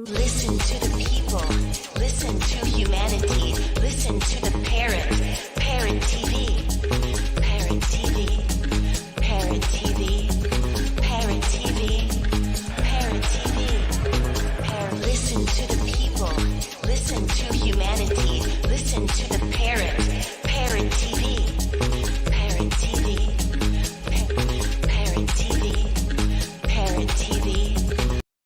Listen to the people. Listen to humanity. Listen to the Parrot. Parrot TV. Parrot TV. Parrot TV. Parrot TV. Parrot TV. Parrot. Listen to the people. Listen to humanity. Listen to the Parrot. Parrot TV. Parrot TV. Parrot TV. Parrot TV.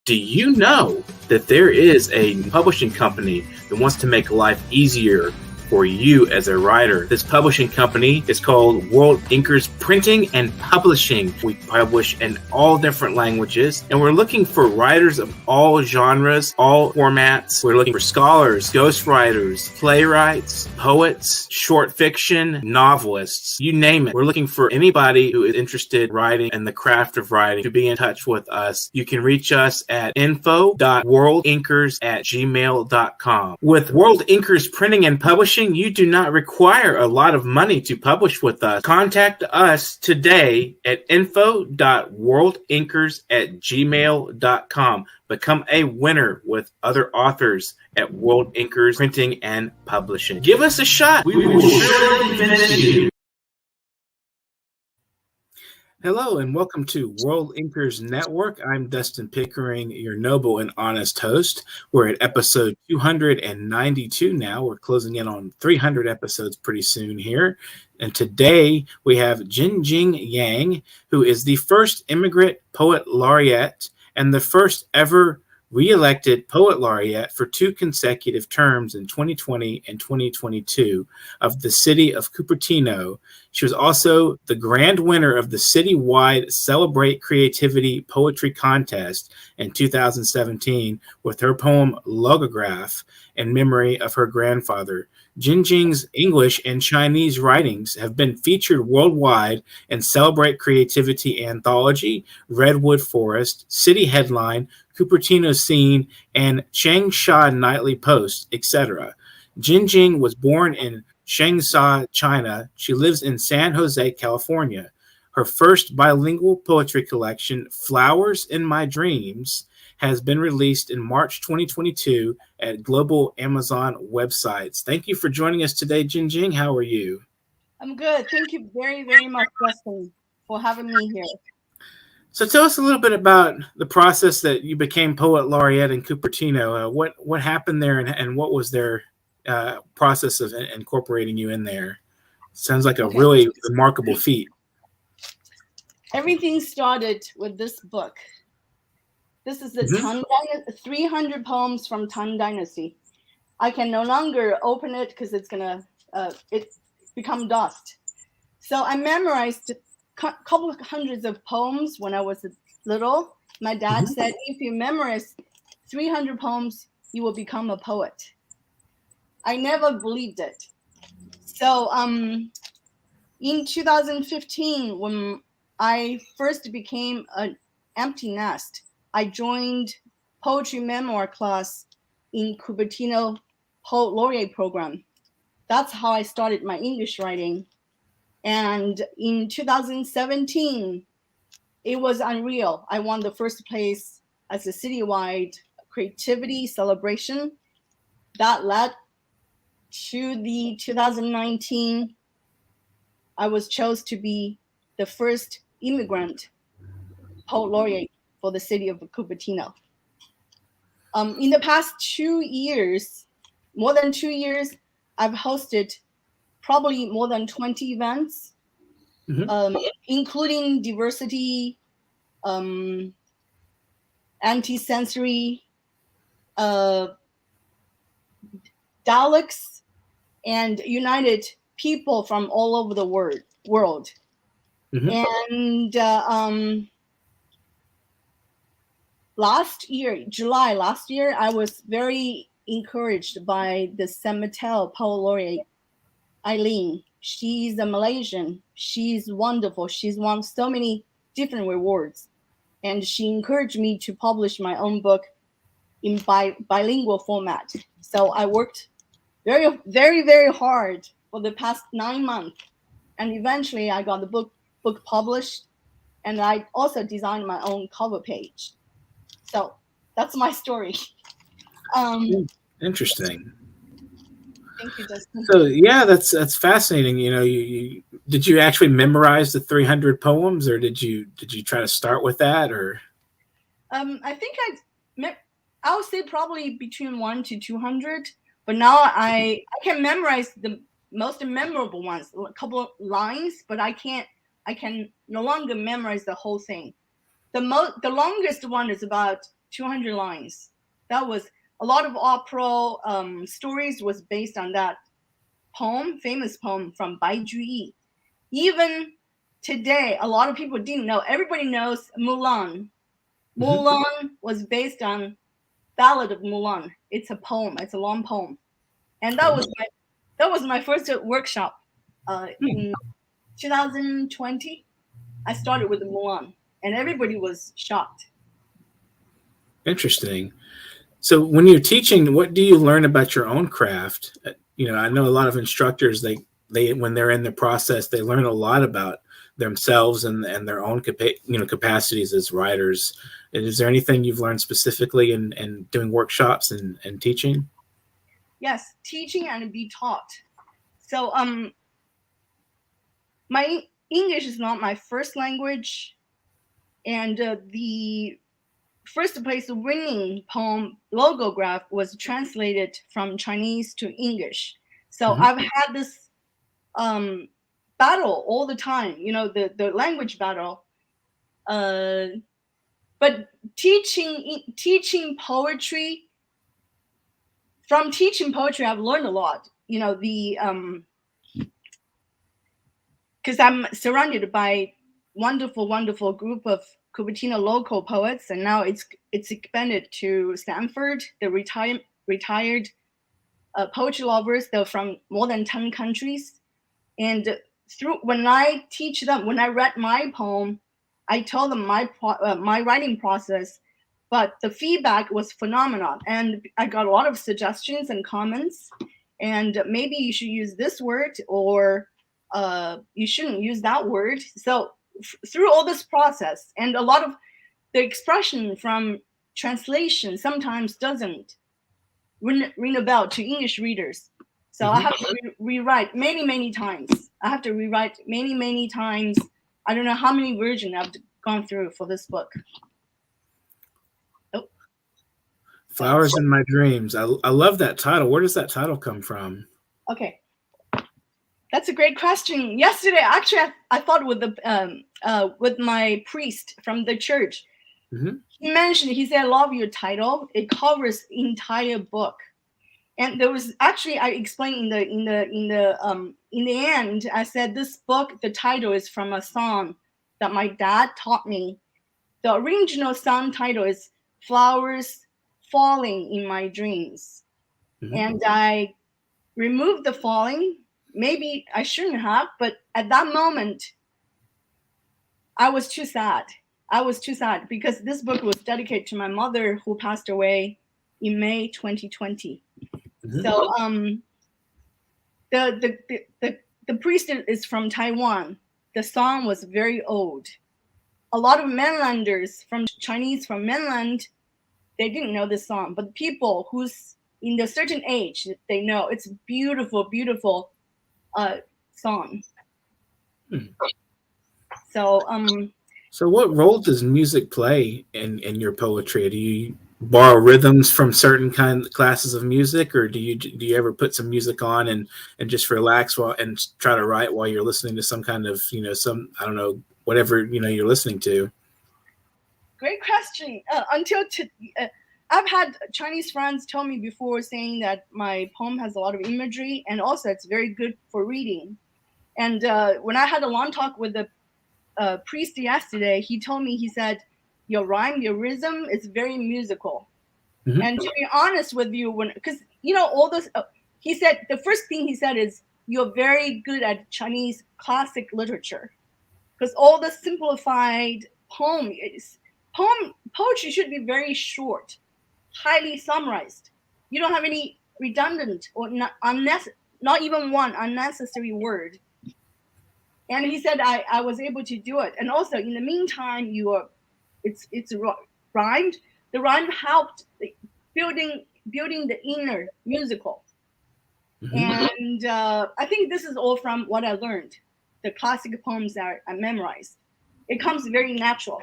Do you know that there is a publishing company that wants to make life easier for you as a writer? This publishing company is called World Inkers Printing and Publishing. We publish in all different languages, and we're looking for writers of all genres, all formats. We're looking for scholars, ghostwriters, playwrights, poets, short fiction, novelists, you name it. We're looking for anybody who is interested in writing and the craft of writing to be in touch with us. You can reach us at info.worldinkers@gmail.com. With World Inkers Printing and Publishing, you do not require a lot of money to publish with us. Contact us today at info.worldinkers@gmail.com. Become a winner with other authors at World Inkers Printing and Publishing. Give us a shot. We will surely finish you. Hello and welcome to World Inkers Network. I'm Dustin Pickering, your noble and honest host. We're at episode 292 now. We're closing in on 300 episodes pretty soon here. And today we have Jing Jing, who is the first immigrant poet laureate and the first ever re-elected poet laureate for 2 consecutive terms in 2020 and 2022 of the city of Cupertino. She was also the grand winner of the citywide Celebrate Creativity Poetry Contest in 2017 with her poem Logograph in memory of her grandfather. Jing Jing's English and Chinese writings have been featured worldwide in Celebrate Creativity Anthology, Redwood Forest, City Headline, Cupertino Scene, and Changsha Nightly Post, etc. Jing Jing was born in Changsha, China. She lives in San Jose, California. Her first bilingual poetry collection, Flowers in My Dreams, has been released in March 2022 at global Amazon websites. Thank you for joining us today, Jing Jing. How are you? I'm good. Thank you very, very much, Dustin, for having me here. So tell us a little bit about the process that you became poet laureate in Cupertino. What happened there, and what was their process of incorporating you in there? Sounds like a really remarkable feat. Everything started with this book. This is the 300 poems from Tang Dynasty. I can no longer open it because it's gonna it's become dust. So I memorized a couple of hundreds of poems when I was little. My dad said, if you memorize 300 poems, you will become a poet. I never believed it. So in 2015, when I first became an empty nest, I joined poetry memoir class in Cupertino Poet Laureate program. That's how I started my English writing. And in 2017, it was unreal. I won the first place as a citywide creativity celebration. That led to the 2019, I was chosen to be the first immigrant poet laureate for the city of Cupertino. In the past 2 years, more than 2 years, I've hosted probably more than 20 events, including diversity, anti-sensory, dialects, and united people from all over the world. And July last year, I was very encouraged by the San Mateo Poet Laureate, Eileen. She's a Malaysian. She's wonderful. She's won so many different rewards. And she encouraged me to publish my own book in bilingual format. So I worked very, very, very hard for the past 9 months. And eventually I got the book published. And I also designed my own cover page. So that's my story. Interesting. Thank you, Dustin. So yeah, that's fascinating. You did you actually memorize the 300 poems, or did you try to start with that, or? I think I would say probably between 1 to 200, but now I can memorize the most memorable ones, a couple of lines, but I can no longer memorize the whole thing. The longest one is about 200 lines. That was a lot of opera stories was based on that famous poem from Bai Juyi. Even today, a lot of people didn't know. Everybody knows Mulan. Mulan was based on Ballad of Mulan. It's a poem. It's a long poem, and that was my first workshop in 2020. I started with Mulan, and everybody was shocked. Interesting. So when you're teaching, what do you learn about your own craft? I know a lot of instructors, they when they're in the process, they learn a lot about themselves and their own capacities as writers. And is there anything you've learned specifically in doing workshops and teaching? Yes, teaching and be taught. So my English is not my first language, and the first place winning poem Logograph was translated from Chinese to English. So I've had this battle all the time, the language battle. But teaching poetry, from teaching poetry, I've learned a lot. Because I'm surrounded by wonderful, wonderful group of Cupertino local poets, and now it's expanded to Stanford. The retired poetry lovers. They're from more than 10 countries, and when I teach them, when I read my poem, I tell them my writing process, but the feedback was phenomenal, and I got a lot of suggestions and comments. And maybe you should use this word, or you shouldn't use that word. So through all this process, and a lot of the expression from translation sometimes doesn't ring a bell to English readers. So I have to rewrite many times. I have to rewrite many times. I don't know how many versions I've gone through for this book. Oh. Flowers in My Dreams. I love that title. Where does that title come from? Okay. That's a great question. Yesterday, actually, I thought with my priest from the church. He said, "I love your title. It covers the entire book." And there was actually, I explained in the end, I said this book, the title is from a song that my dad taught me. The original song title is "Flowers Falling in My Dreams," and I removed the falling. Maybe I shouldn't have, but at that moment, I was too sad. Because this book was dedicated to my mother, who passed away in May 2020. So the priest is from Taiwan. The song was very old. A lot of mainlanders Chinese from mainland, they didn't know this song, but people who's in a certain age, they know. It's a beautiful, beautiful song. So what role does music play in your poetry? Do you borrow rhythms from certain classes of music, or do you ever put some music on and just relax and try to write while you're listening to some kind of I don't know, whatever you're listening to? Great question. I've had Chinese friends tell me before, saying that my poem has a lot of imagery, and also it's very good for reading. And when I had a long talk with the priest yesterday, he told me, he said, your rhyme, your rhythm is very musical. And to be honest with you, because all this, he said, the first thing he said is, you're very good at Chinese classic literature, because all the simplified poetry should be very short, highly summarized. You don't have any redundant or not even one unnecessary word. And he said I was able to do it. And also in the meantime, it's rhymed. The rhyme helped building building the inner musical. Mhm. And I think this is all from what I learned, the classic poems that I memorized. It comes very natural.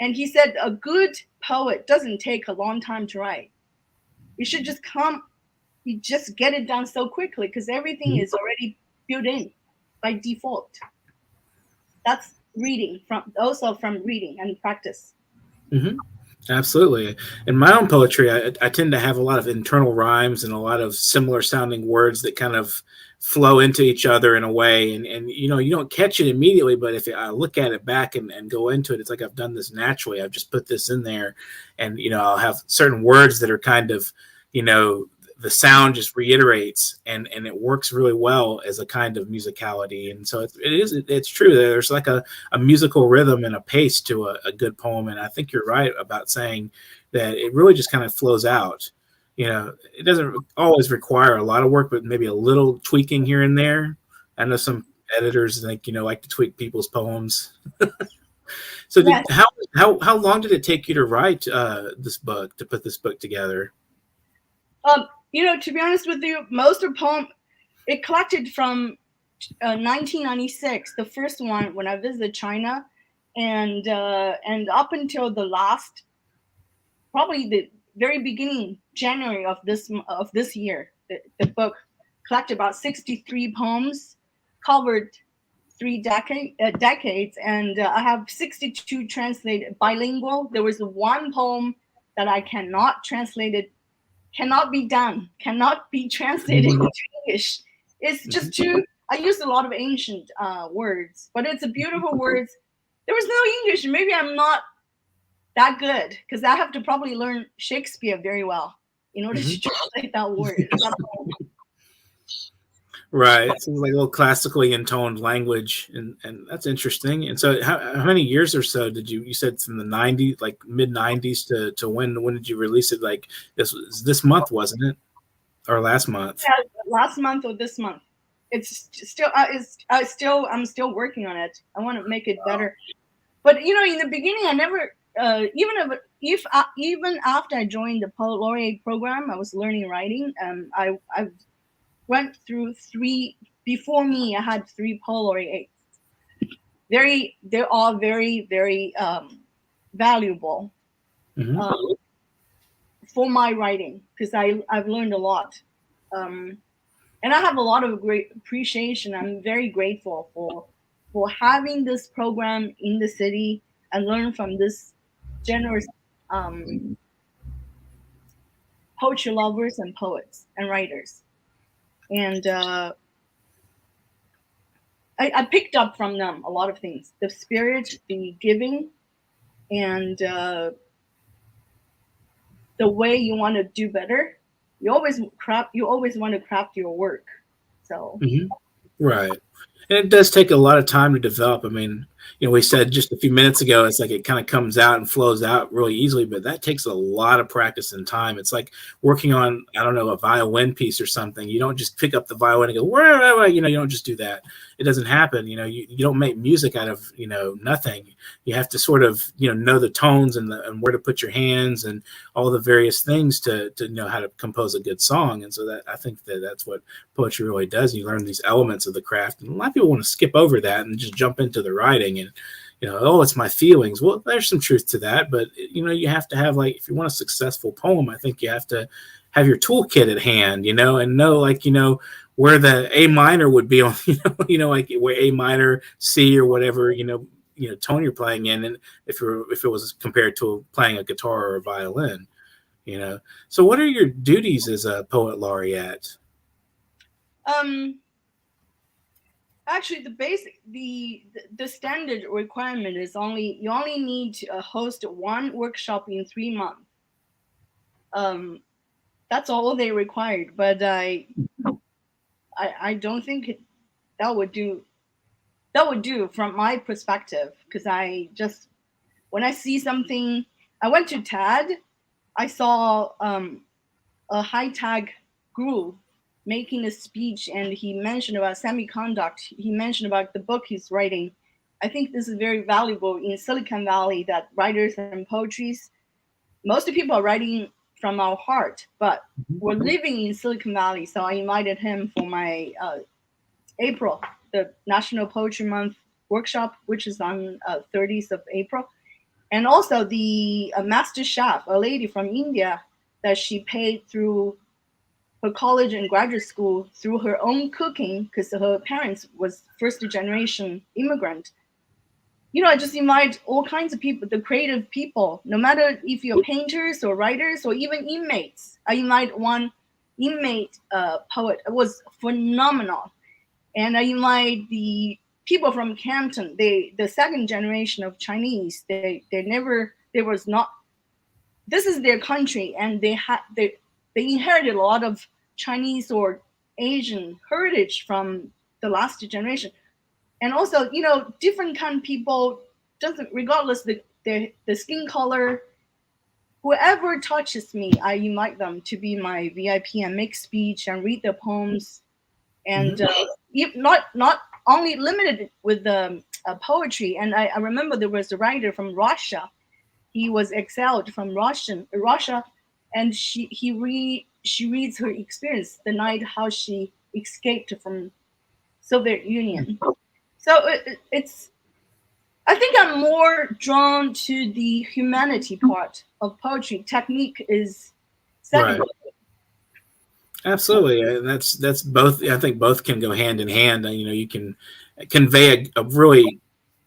And he said a good poet doesn't take a long time to write. You should just you just get it done so quickly because everything is already built in by default. That's reading from reading and practice. Mhm. Absolutely. In my own poetry, I tend to have a lot of internal rhymes and a lot of similar sounding words that kind of flow into each other in a way. And you know, you don't catch it immediately, but if I look at it back and go into it, it's like I've done this naturally. I've just put this in there. And, you know, I'll have certain words that are kind of, you know, the sound just reiterates and it works really well as a kind of musicality. And so it's true. There's like a musical rhythm and a pace to a good poem. And I think you're right about saying that it really just kind of flows out. You know, it doesn't always require a lot of work, but maybe a little tweaking here and there. I know some editors think, you know, like to tweak people's poems. So Yes. how long did it take you to write this book, to put this book together? You know, to be honest with you, most of the poem, it collected from 1996, the first one when I visited China, and up until the last, probably the very beginning, January of this year, the book collected about 63 poems, covered 3 decades, and I have 62 translated bilingual. There was one poem that I cannot translate it. Cannot be done, cannot be translated into English. It's just too, I used a lot of ancient words, but it's a beautiful words. There was no English. Maybe I'm not that good because I have to probably learn Shakespeare very well in order to translate that word. Right. It seems like a little classically intoned language, and that's interesting. And so, how many years or so did you said from the '90s, like mid '90s to when did you release it? Like this month, wasn't it, or last month? Yeah, last month or this month. It's still I'm still working on it. I want to make it better. But you know, in the beginning, I never even after I joined the Poet Laureate program, I was learning writing. I went through three. Before me, I had 3 Poet Laureates. They're all very valuable for my writing because I've learned a lot. And I have a lot of great appreciation. I'm very grateful for having this program in the city and learn from this generous poetry lovers and poets and writers. And I picked up from them a lot of things: the spirit, the giving, and the way you want to do better. You always want to craft your work. So Right. And it does take a lot of time to develop. I mean, you know, we said just a few minutes ago, it's like it kind of comes out and flows out really easily, but that takes a lot of practice and time. It's like working on, I don't know, a violin piece or something. You don't just pick up the violin and go, where, you know, you don't just do that. It doesn't happen. You know, you don't make music out of, you know, nothing. You have to sort of, you know the tones and where to put your hands and all the various things to know how to compose a good song. And so that I think that's what poetry really does. You learn these elements of the craft, and a lot of people want to skip over that and just jump into the writing and, you know, oh, it's my feelings. Well, there's some truth to that, but you know, you have to have, like, if you want a successful poem, I think you have to have your toolkit at hand, you know, and know, like, you know, where the A minor would be on, like where A minor, C, or whatever, tone you're playing in, and if it was compared to playing a guitar or a violin, you know. So what are your duties as a poet laureate? Actually, the standard requirement is you only need to host 1 workshop in 3 months. That's all they required, but I don't think that would do from my perspective, because when I see something, I went to TED, I saw a high-tech guru making a speech, and he mentioned about semiconductor. He mentioned about the book he's writing. I think this is very valuable in Silicon Valley, that writers and poetries, most people are writing from our heart, but we're living in Silicon Valley. So I invited him for my April, the National Poetry Month workshop, which is on 30th of April. And also the master chef, a lady from India that she paid through her college and graduate school through her own cooking, because her parents was first generation immigrant. You know, I just invite all kinds of people, the creative people, no matter if you're painters or writers or even inmates. I invite one inmate poet. It was phenomenal. And I invite the people from Canton, the second generation of Chinese. This is their country, and they inherited a lot of Chinese or Asian heritage from the last generation. And also, you know, different kind of people, regardless the skin color, whoever touches me, I invite them to be my VIP and make speech and read their poems. And not only limited with the poetry. And I remember there was a writer from Russia. He was exiled from Russia, and she reads her experience the night how she escaped from Soviet Union. So I think I'm more drawn to the humanity part of poetry. Technique is secondary. Right. Absolutely, and that's both. I think both can go hand in hand. You know, you can convey a really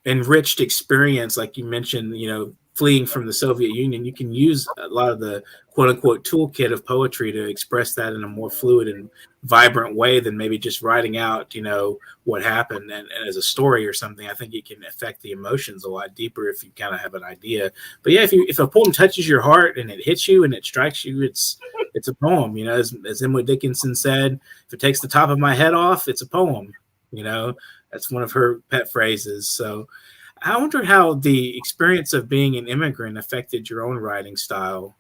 enriched experience, like you mentioned. You know, fleeing from the Soviet Union, you can use a lot of the quote unquote toolkit of poetry to express that in a more fluid and vibrant way than maybe just writing out, you know, what happened and as a story or something. I think it can affect the emotions a lot deeper if you kind of have an idea. But yeah, if a poem touches your heart and it hits you and it strikes you, it's a poem. You know, as Emily Dickinson said, if it takes the top of my head off, it's a poem. You know, that's one of her pet phrases. So I wonder how the experience of being an immigrant affected your own writing style.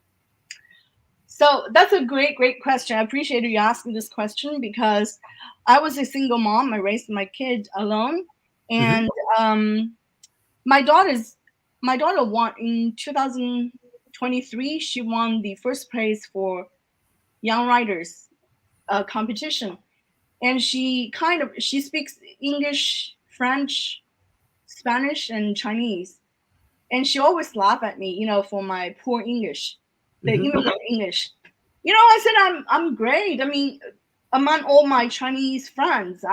So that's a great question. I appreciate you asking this question because I was a single mom. I raised my kid alone, and my daughter won in 2023. She won the first place for young writers competition, and she speaks English, French, Spanish, and Chinese, and she always laugh at me, you know, for my poor English. The immigrant English. You know, I said I'm great. I mean, among all my Chinese friends,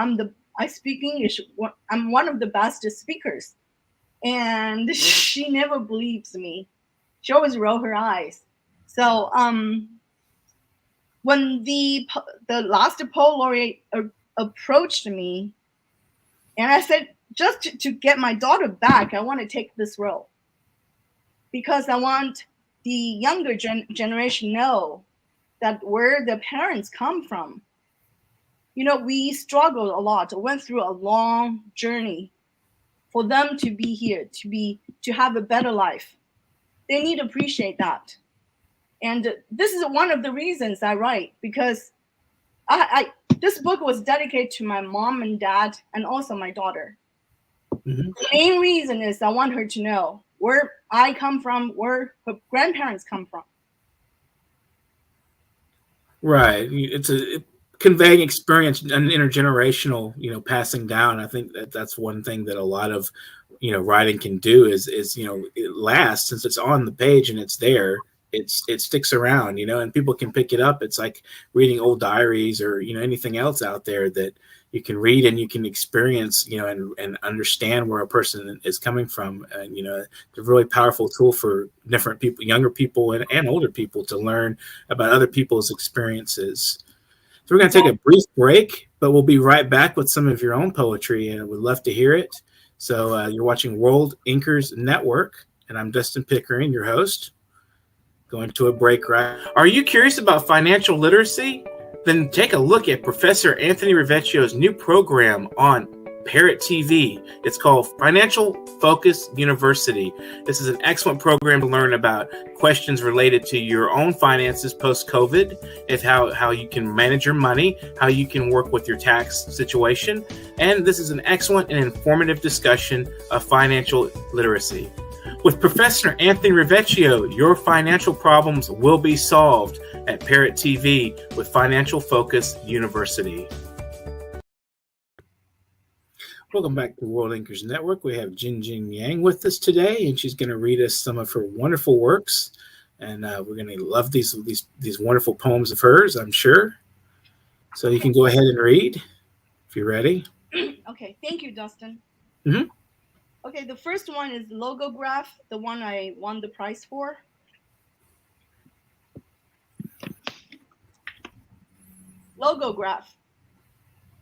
I speak English. I'm one of the best speakers. And she never believes me. She always roll her eyes. So when the last poet laureate approached me, and I said, just to get my daughter back, I want to take this role. Because I want the younger generation know that where the parents come from. You know, we struggled a lot, went through a long journey for them to be here, to have a better life. They need to appreciate that. And this is one of the reasons I write, because this book was dedicated to my mom and dad and also my daughter. The main reason is I want her to know where I come from, where her grandparents come from. Right. It's a conveying experience, an intergenerational, you know, passing down. I think that's one thing that a lot of, you know, writing can do is, you know, it lasts since it's on the page and it's there. It sticks around, you know, and people can pick it up. It's like reading old diaries or, you know, anything else out there that you can read and you can experience, you know, and understand where a person is coming from. And, you know, it's a really powerful tool for different people, younger people and older people, to learn about other people's experiences. So we're going to take a brief break, but we'll be right back with some of your own poetry, and we'd love to hear it. So you're watching World Inkers Network, and I'm Dustin Pickering, your host. Going to a break, right? Are you curious about financial literacy? Then take a look at Professor Anthony Rivecchio's new program on Parrot TV. It's called Financial Focus University. This is an excellent program to learn about questions related to your own finances post-COVID, if how you can manage your money, how you can work with your tax situation. And this is an excellent and informative discussion of financial literacy. With Professor Anthony Rivecchio, your financial problems will be solved at Parrot TV with Financial Focus University. Welcome back to World Inkers Network. We have Jing Jing Yang with us today, and she's going to read us some of her wonderful works. And we're going to love these wonderful poems of hers, I'm sure. So you can go ahead and read if you're ready. Okay, thank you, Dustin. Mm-hmm. Okay, the first one is Logograph, the one I won the prize for. Logograph,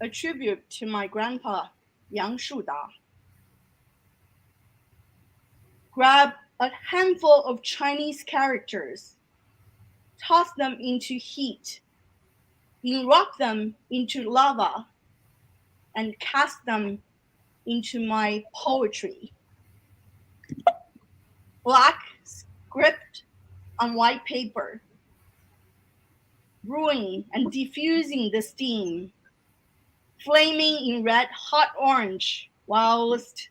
a tribute to my grandpa, Yang Shuda. Grab a handful of Chinese characters, toss them into heat, rock them into lava, and cast them into my poetry. Black script on white paper, brewing and diffusing the steam, flaming in red hot orange, whilst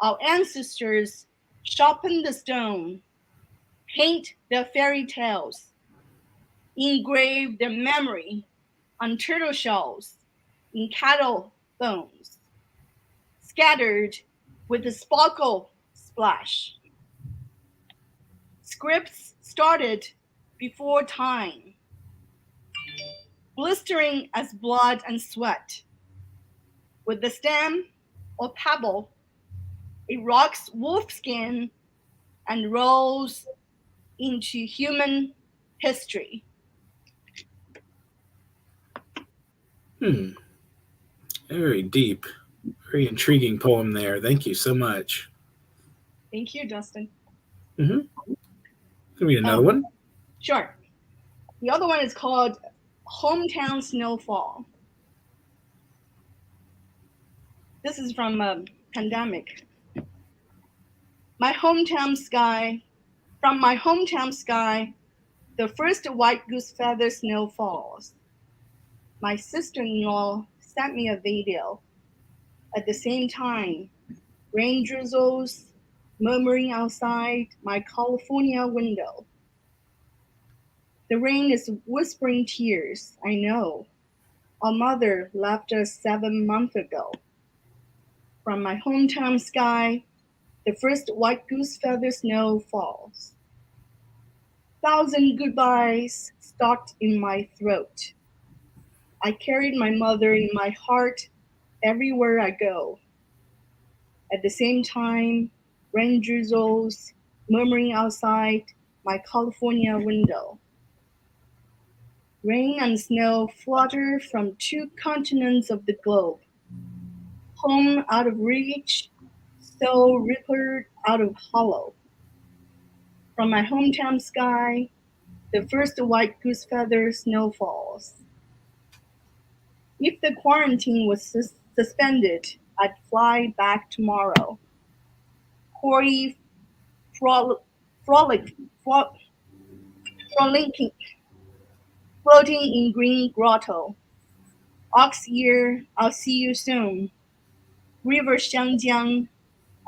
our ancestors sharpen the stone, paint their fairy tales, engrave their memory on turtle shells, in cattle bones, scattered with a sparkle splash. Scripts started before time, blistering as blood and sweat. With the stem or pebble, it rocks wolf skin and rolls into human history. Very deep, very intriguing poem there. Thank you so much. Thank you, Dustin. Mm-hmm. Can we read another one? Sure. The other one is called Hometown Snowfall. This is from Pandemic. My hometown sky, from my hometown sky, the first white goose feather snow falls. My sister-in-law sent me a video. At the same time, rain drizzles murmuring outside my California window. The rain is whispering tears, I know. Our mother left us 7 months ago. From my hometown sky, the first white goose feather snow falls. 1,000 goodbyes stuck in my throat. I carried my mother in my heart everywhere I go. At the same time, rain drizzles murmuring outside my California window. Rain and snow flutter from 2 continents of the globe. Home out of reach, so rippled out of hollow. From my hometown sky, the first white goose feather snow falls. If the quarantine was suspended, I'd fly back tomorrow. Corey frolicking, floating in green grotto. Ox ear, I'll see you soon. River Xiangjiang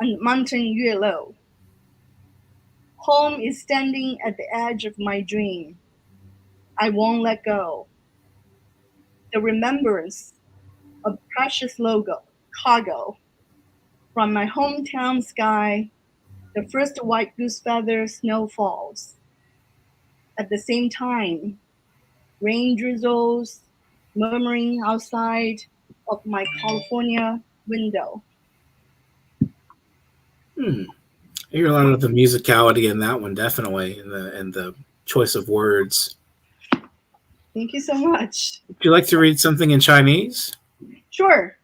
and mountain Yuelou. Home is standing at the edge of my dream. I won't let go. The remembrance of precious cargo. From my hometown sky, the first white goose feather snow falls. At the same time, rain drizzles murmuring outside of my California window. I hear a lot of the musicality in that one, definitely, and the choice of words. Thank you so much. Would you like to read something in Chinese? Sure.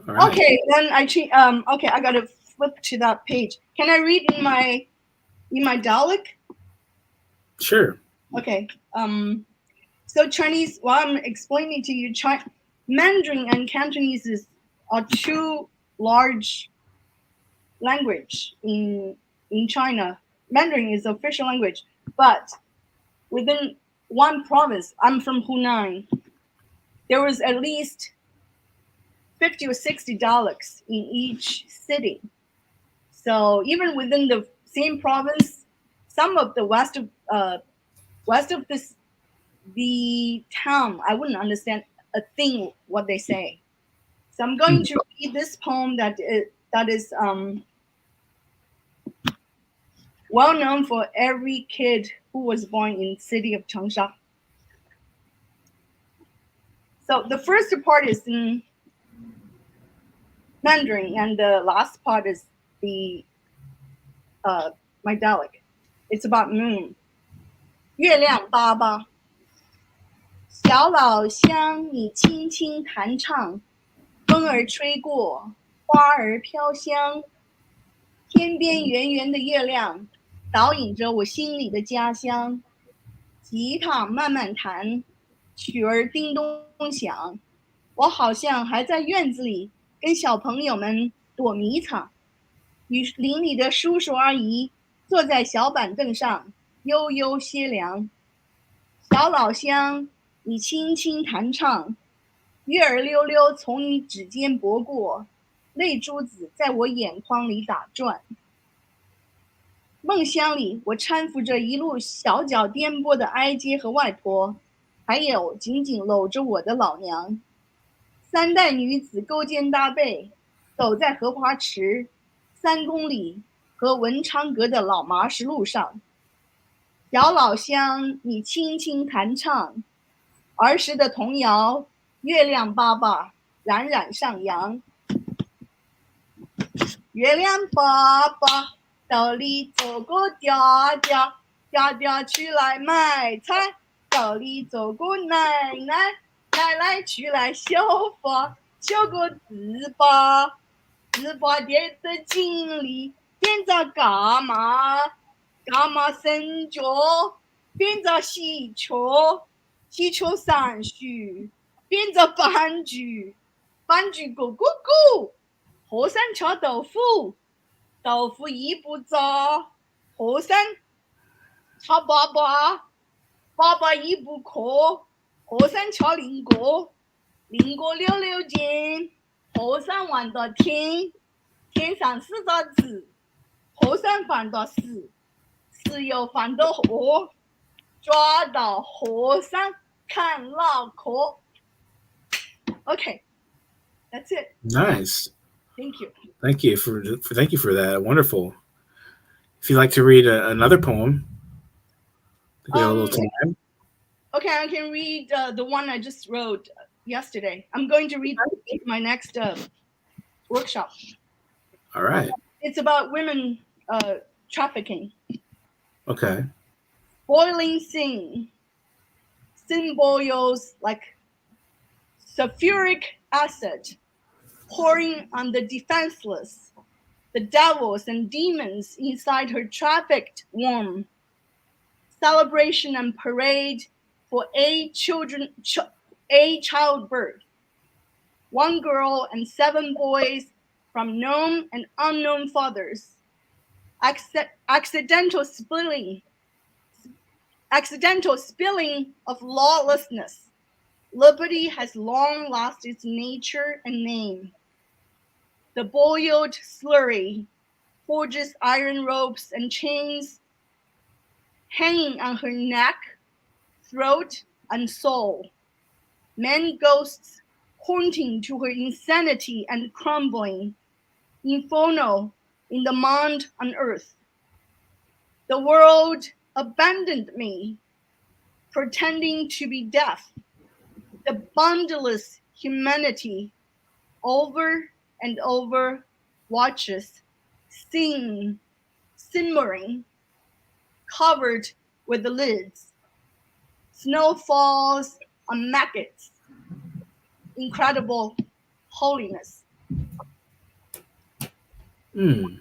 All right. Okay, then okay, I gotta flip to that page. Can I read in my dialect? Sure. Okay. So Chinese, while I'm explaining to you, Mandarin and Cantonese are 2 large language in China. Mandarin is the official language, but within one province, I'm from Hunan, there was at least 50 or 60 dialects in each city. So even within the same province, some of the west of the town, I wouldn't understand a thing what they say. So I'm going to read this poem that is well known for every kid who was born in the city of Changsha. So the first part is in Mandarin, and the last part is the my dialect. It's about moon. 月亮爸爸，小老乡，你轻轻弹唱，风儿吹过，花儿飘香。天边圆圆的月亮，导引着我心里的家乡。吉他慢慢弹，曲儿叮咚响，我好像还在院子里跟小朋友们躲迷藏。与邻里的叔叔阿姨坐在小板凳上，悠悠歇凉。小老乡，你轻轻弹唱，月儿溜溜从你指尖拨过，泪珠子在我眼眶里打转。梦乡里，我搀扶着一路小脚颠簸的哀姐和外婆，还有紧紧搂着我的老娘。三代女子勾肩搭背，走在荷花池3公里和文昌阁的老麻石路上。小老乡，你轻轻弹唱，儿时的童谣，月亮爸爸冉冉上扬。月亮爸爸到里走过嗲嗲，嗲嗲去来买菜，到里走过奶奶，奶奶去来绣花，绣过糍粑，糍粑叠在井里，点着蛤蟆，蛤蟆生脚，变着喜鹊，喜鹊上树，变着斑鸠，斑鸠咕咕咕，河山敲豆腐，豆腐一不着，河山敲粑粑，粑粑一不磕，河山敲菱角，菱角溜溜尖，河上望到天，天上4个字，河上放到石，石又放到河，抓到河上看脑壳。Okay, that's it. Nice. Thank you. Thank you for that. Wonderful. If you'd like to read another poem, we have a little time. Okay, I can read the one I just wrote yesterday. I'm going to read my next workshop. All right. It's about women trafficking. Okay. Boiling sin. Sin boils like sulfuric acid, pouring on the defenseless, the devils and demons inside her trafficked womb. Celebration and parade for a childbirth. 1 girl and 7 boys from known and unknown fathers. Accidental spilling of lawlessness. Liberty has long lost its nature and name. The boiled slurry forges iron ropes and chains, hanging on her neck, throat, and soul. Men ghosts haunting to her insanity and crumbling, inferno in the mound on earth. The world abandoned me, pretending to be deaf. The boundless humanity over and over watches, simmering, covered with the lids. Snow falls on maggots. Incredible holiness. I wonder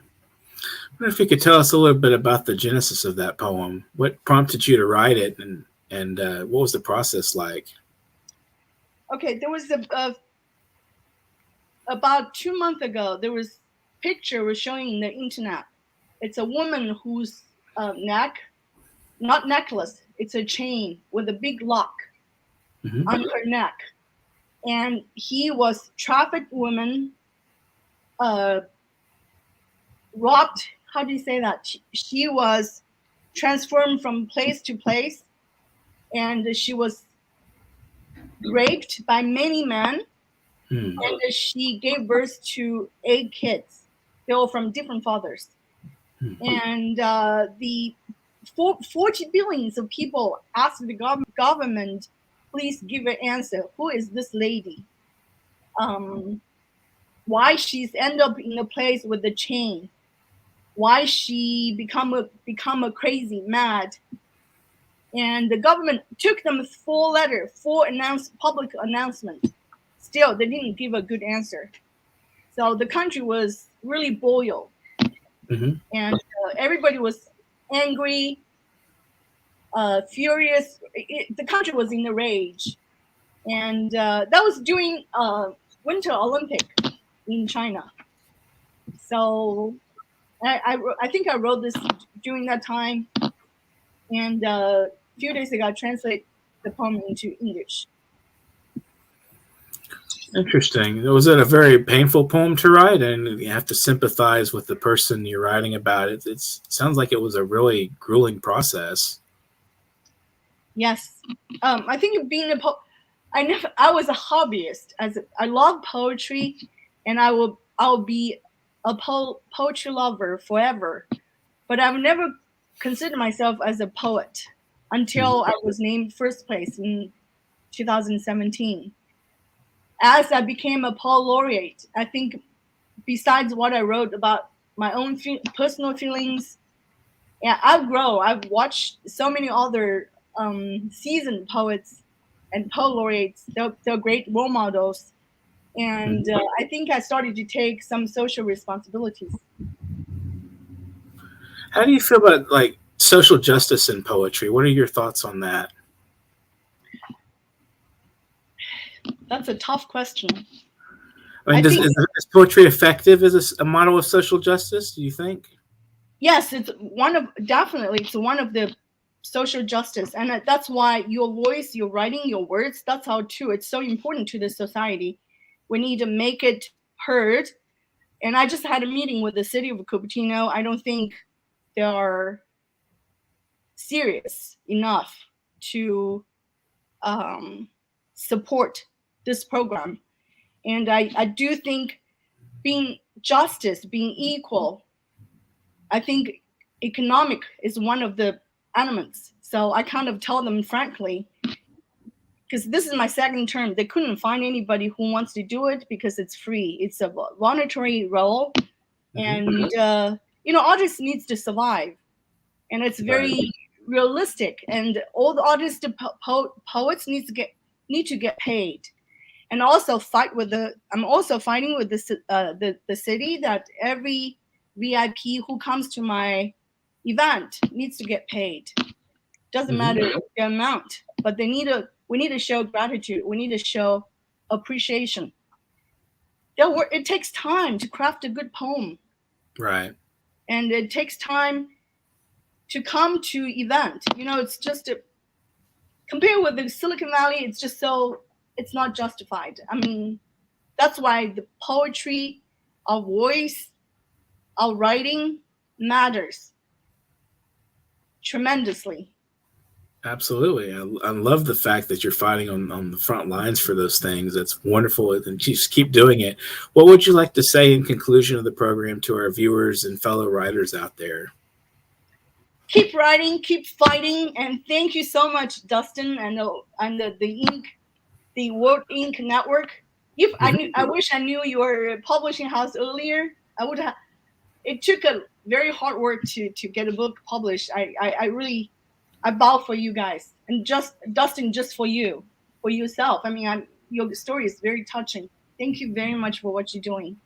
if you could tell us a little bit about the genesis of that poem. What prompted you to write it, and what was the process like? Okay, there was about 2 months ago, there was picture was showing in the internet. It's a woman whose neck, not necklace, it's a chain with a big lock on her neck. And he was trafficked woman, robbed how do you say that? She was transformed from place to place, and she was raped by many men, and she gave birth to 8 kids. They were from different fathers. And the 40 billions of people asked the government, please give an answer. Who is this lady? Why she's end up in a place with the chain? Why she become a crazy, mad? And the government took them 4 public announcement. Still, they didn't give a good answer. So the country was really boiled. And everybody was angry, furious. The country was in a rage. And that was during Winter Olympic in China. So I think I wrote this during that time. And a few days ago, I translated the poem into English. Interesting. Was it a very painful poem to write? And you have to sympathize with the person you're writing about. It sounds like it was a really grueling process. Yes. I think being I was a hobbyist. I love poetry, and I'll be a poetry lover forever. But I've never considered myself as a poet until I was named first place in 2017. As I became a poet laureate, I think besides what I wrote about my own personal feelings, yeah, I've watched so many other seasoned poets and poet laureates. They're great role models. And I think I started to take some social responsibilities. How do you feel about like social justice in poetry? What are your thoughts on that? That's a tough question. I mean, is poetry effective as a model of social justice, do you think? Yes, it's one of the social justice. And that's why your voice, your writing, your words, that's how too. It's so important to the society. We need to make it heard. And I just had a meeting with the city of Cupertino. I don't think they are serious enough to support this program. And I do think being justice, being equal, I think economic is one of the elements. So I kind of tell them frankly, because this is my second term, they couldn't find anybody who wants to do it because it's free. It's a voluntary role. And, artists needs to survive. And it's very realistic. And all the artists, poets need to get paid. And also I'm also fighting with the city that every VIP who comes to my event needs to get paid. Doesn't matter the amount, but we need to show gratitude. We need to show appreciation. It takes time to craft a good poem. Right. And it takes time to come to event. It's just compared with the Silicon Valley, it's not justified. I mean, that's why the poetry, our voice, our writing matters tremendously. Absolutely. I love the fact that you're fighting on the front lines for those things. That's wonderful. And just keep doing it. What would you like to say in conclusion of the program to our viewers and fellow writers out there? Keep writing, keep fighting, and thank you so much, Dustin, and the World Ink Network. I wish I knew your publishing house earlier. I would have. It took a very hard work to get a book published. I bow for you guys, and just Dustin, just for you, for yourself. I mean, your story is very touching. Thank you very much for what you're doing.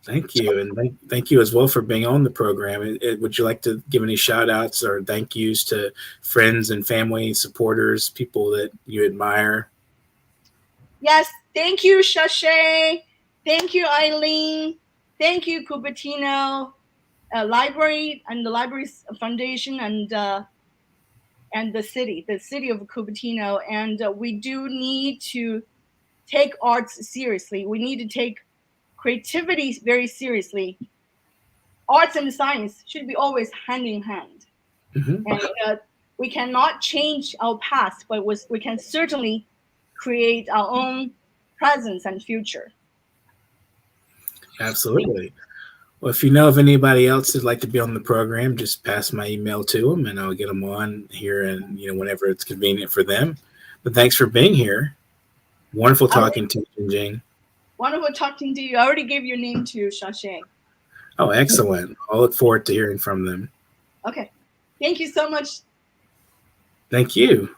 Thank you, and thank you as well for being on the program. Would you like to give any shout outs or thank yous to friends and family, supporters, people that you admire? Yes, thank you, Shashay. Thank you, Eileen. Thank you, Cupertino Library and the Libraries Foundation and the city of Cupertino. And we do need to take arts seriously. We need to take creativity very seriously. arts and science should be always hand in hand. Mhm. And we cannot change our past, but we can certainly create our own presence and future. Absolutely. Well, if you know of anybody else that'd like to be on the program, just pass my email to them, and I'll get them on here, and whenever it's convenient for them. But thanks for being here. Wonderful talking to you, Jing Jing. Wonderful talking to you. I already gave your name to Shashay. Oh, excellent. I'll look forward to hearing from them. Okay. Thank you so much. Thank you.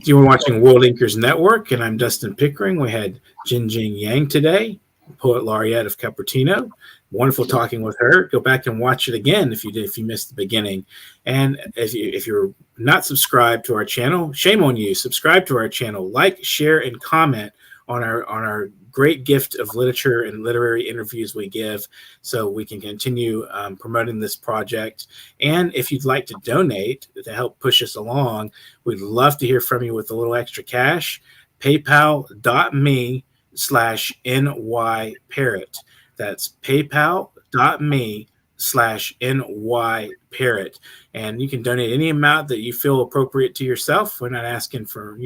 You were watching World Inkers Network, and I'm Dustin Pickering. We had Jing Jing Yang today, Poet Laureate of Cupertino. Wonderful talking with her. Go back and watch it again if you missed the beginning. And if you're not subscribed to our channel, shame on you. Subscribe to our channel. Like, share, and comment on our great gift of literature and literary interviews we give, so we can continue promoting this project. And if you'd like to donate to help push us along, we'd love to hear from you with a little extra cash. PayPal.me/NYParrot. That's PayPal.me/NYParrot. And you can donate any amount that you feel appropriate to yourself. We're not asking for,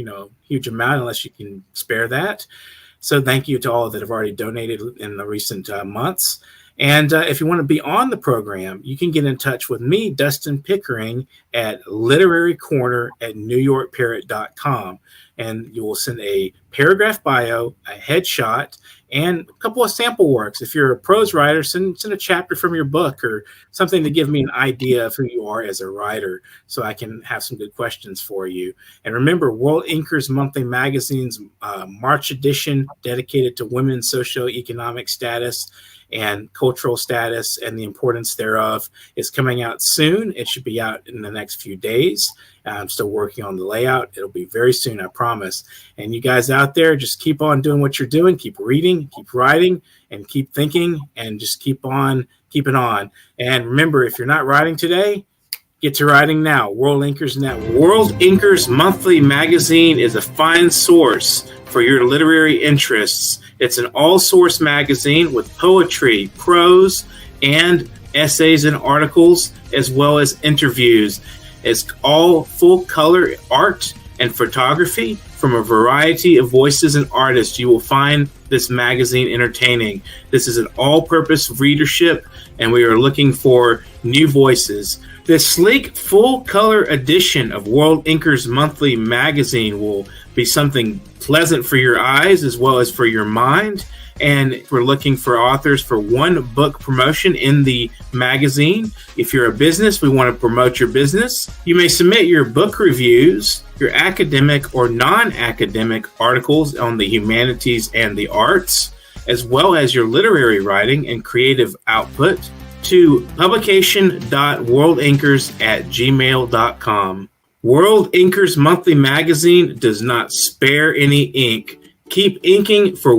huge amount unless you can spare that. So thank you to all that have already donated in the recent months. And if you want to be on the program, you can get in touch with me, Dustin Pickering, at literarycorner@newyorkparrot.com. And you will send a paragraph bio, a headshot, and a couple of sample works. If you're a prose writer, send a chapter from your book or something to give me an idea of who you are as a writer, so I can have some good questions for you. And remember, World Inkers Monthly Magazine's March edition, dedicated to women's socioeconomic status and cultural status and the importance thereof, is coming out soon. It should be out in the next few days. I'm still working on the layout. It'll be very soon, I promise. And you guys out there, just keep on doing what you're doing. Keep reading, keep writing, and keep thinking, and just keep on keeping on. And remember, if you're not writing today, get to writing now. World Inkers Monthly Magazine is a fine source for your literary interests. It's an all-source magazine with poetry, prose, and essays and articles, as well as interviews. It's all full-color art and photography from a variety of voices and artists. You will find this magazine entertaining. This is an all-purpose readership, and we are looking for new voices. This sleek, full-color edition of World Inkers Monthly Magazine will be something pleasant for your eyes as well as for your mind. And we're looking for authors for one book promotion in the magazine. If you're a business, we want to promote your business. You may submit your book reviews, your academic or non-academic articles on the humanities and the arts, as well as your literary writing and creative output, to publication.worldinkers@gmail.com. World Inkers Monthly Magazine does not spare any ink. Keep inking for